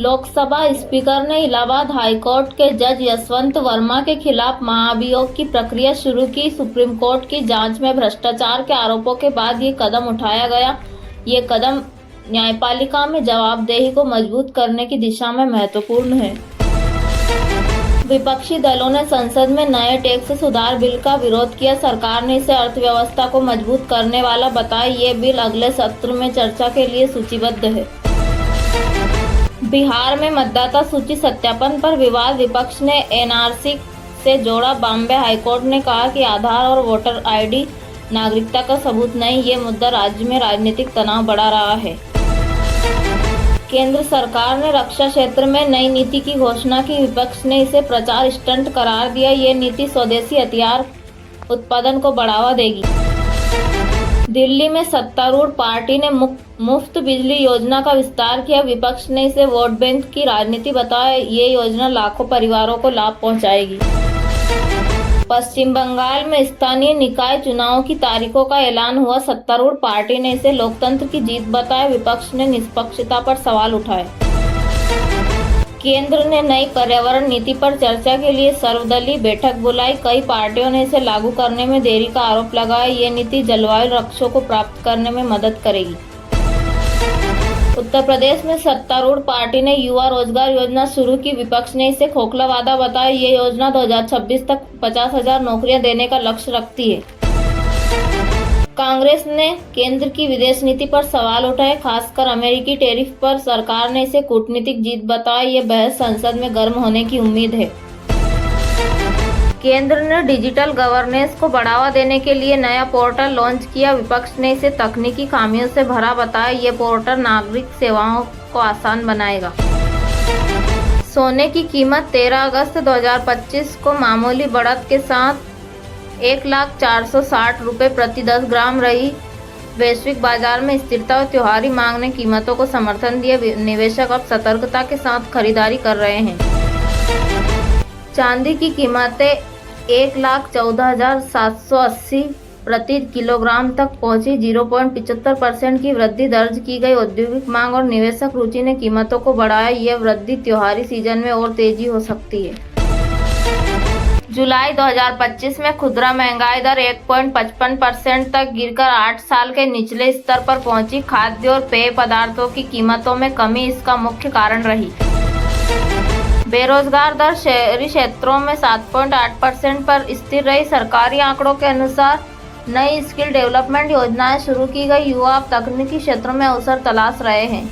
Lok Sabha speaker ने Allahabad high court के जज यशवंत वर्मा के खिलाफ महाभियोग की प्रक्रिया शुरू की। सुप्रीम कोर्ट की जांच में भ्रष्टाचार के आरोपों के बाद ये कदम उठाया गया। ये कदम न्यायपालिका में जवाबदेही को मजबूत करने की दिशा में महत्वपूर्ण है। विपक्षी दलों ने संसद में नए टैक्स सुधार बिल का विरोध किया। सरकार ने इसे अर्थव्यवस्था को मजबूत करने वाला बताया। ये बिल अगले सत्र में चर्चा के लिए सूचीबद्ध है। बिहार में मतदाता सूची सत्यापन पर विवाद, विपक्ष ने एनआरसी से जोड़ा। बॉम्बे हाईकोर्ट ने कहा कि आधार और वोटर आईडी नागरिकता का सबूत नहीं। ये मुद्दा राज्य में राजनीतिक तनाव बढ़ा रहा है। केंद्र सरकार ने रक्षा क्षेत्र में नई नीति की घोषणा की। विपक्ष ने इसे प्रचार स्टंट करार दिया। ये नीति स्वदेशी हथियार उत्पादन को बढ़ावा देगी। दिल्ली में सत्तारूढ़ पार्टी ने मुफ्त बिजली योजना का विस्तार किया। विपक्ष ने इसे वोट बैंक की राजनीति बताया। ये योजना लाखों परिवारों को लाभ पहुंचाएगी। पश्चिम बंगाल में स्थानीय निकाय चुनाव की तारीखों का ऐलान हुआ। सत्तारूढ़ पार्टी ने इसे लोकतंत्र की जीत बताया। विपक्ष ने निष्पक्षता पर सवाल उठाए। केंद्र ने नई पर्यावरण नीति पर चर्चा के लिए सर्वदलीय बैठक बुलाई। कई पार्टियों ने इसे लागू करने में देरी का आरोप लगाया। ये नीति जलवायु लक्ष्यों को प्राप्त करने में मदद करेगी। उत्तर प्रदेश में सत्तारूढ़ पार्टी ने युवा रोजगार योजना शुरू की। विपक्ष ने इसे खोखला वादा बताया। ये योजना 2026 तक 50,000 नौकरियां देने का लक्ष्य रखती है। कांग्रेस ने केंद्र की विदेश नीति पर सवाल उठाए, खासकर अमेरिकी टैरिफ पर। सरकार ने इसे कूटनीतिक जीत बताया। ये बहस संसद में गर्म होने की उम्मीद है। केंद्र ने डिजिटल गवर्नेंस को बढ़ावा देने के लिए नया पोर्टल लॉन्च किया। विपक्ष ने इसे तकनीकी खामियों से भरा बताया। ये पोर्टल नागरिक सेवाओं को आसान बनाएगा। सोने की कीमत 13 अगस्त 2025 को मामूली बढ़त के साथ 1,04,60 रुपये प्रति 10 ग्राम रही। वैश्विक बाजार में स्थिरता और त्योहारी मांग ने कीमतों को समर्थन दिया। निवेशक अब सतर्कता के साथ खरीदारी कर रहे हैं। चांदी की कीमतें 1,14,780 प्रति किलोग्राम तक पहुंची। 0.75% की वृद्धि दर्ज की गई। औद्योगिक मांग और निवेशक रुचि ने कीमतों को बढ़ाया। यह वृद्धि त्योहारी सीजन में और तेजी हो सकती है। जुलाई 2025 में खुदरा महंगाई दर 1.55% तक गिरकर 8 साल के निचले स्तर पर पहुंची। खाद्य और पेय पदार्थों की कीमतों में कमी इसका मुख्य कारण रही। बेरोजगार दर शहरी क्षेत्रों में 7.8% पर स्थिर रही। सरकारी आंकड़ों के अनुसार नई स्किल डेवलपमेंट योजनाएं शुरू की गई। युवा अब तकनीकी क्षेत्रों में अवसर तलाश रहे हैं।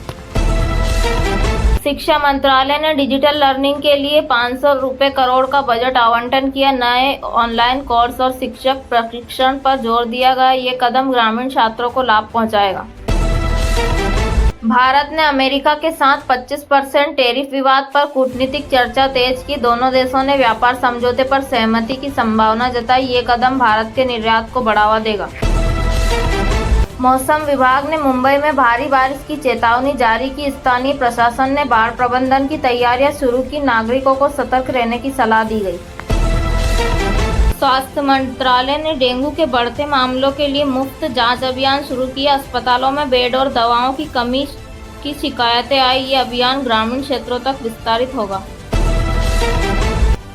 शिक्षा मंत्रालय ने डिजिटल लर्निंग के लिए 500 रुपये करोड़ का बजट आवंटन किया। नए ऑनलाइन कोर्स और शिक्षक प्रशिक्षण पर जोर दिया गया। ये कदम ग्रामीण छात्रों को लाभ पहुंचाएगा। भारत ने अमेरिका के साथ 25% टैरिफ विवाद पर कूटनीतिक चर्चा तेज की। दोनों देशों ने व्यापार समझौते पर सहमति की संभावना जताई। ये कदम भारत के निर्यात को बढ़ावा देगा। मौसम विभाग ने मुंबई में भारी बारिश की चेतावनी जारी की। स्थानीय प्रशासन ने बाढ़ प्रबंधन की तैयारियां शुरू की। नागरिकों को सतर्क रहने की सलाह दी गई। स्वास्थ्य मंत्रालय ने डेंगू के बढ़ते मामलों के लिए मुफ्त जांच अभियान शुरू किया। अस्पतालों में बेड और दवाओं की कमी की शिकायतें आई। ये अभियान ग्रामीण क्षेत्रों तक विस्तारित होगा।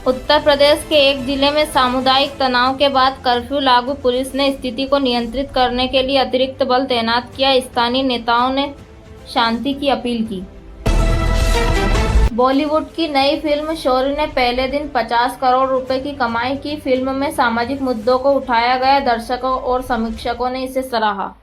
उत्तर प्रदेश के एक जिले में सामुदायिक तनाव के बाद कर्फ्यू लागू। पुलिस ने स्थिति को नियंत्रित करने के लिए अतिरिक्त बल तैनात किया। स्थानीय नेताओं ने शांति की अपील की। बॉलीवुड की नई फिल्म शौर्य ने पहले दिन 50 करोड़ रुपए की कमाई की। फिल्म में सामाजिक मुद्दों को उठाया गया। दर्शकों और समीक्षकों ने इसे सराहा।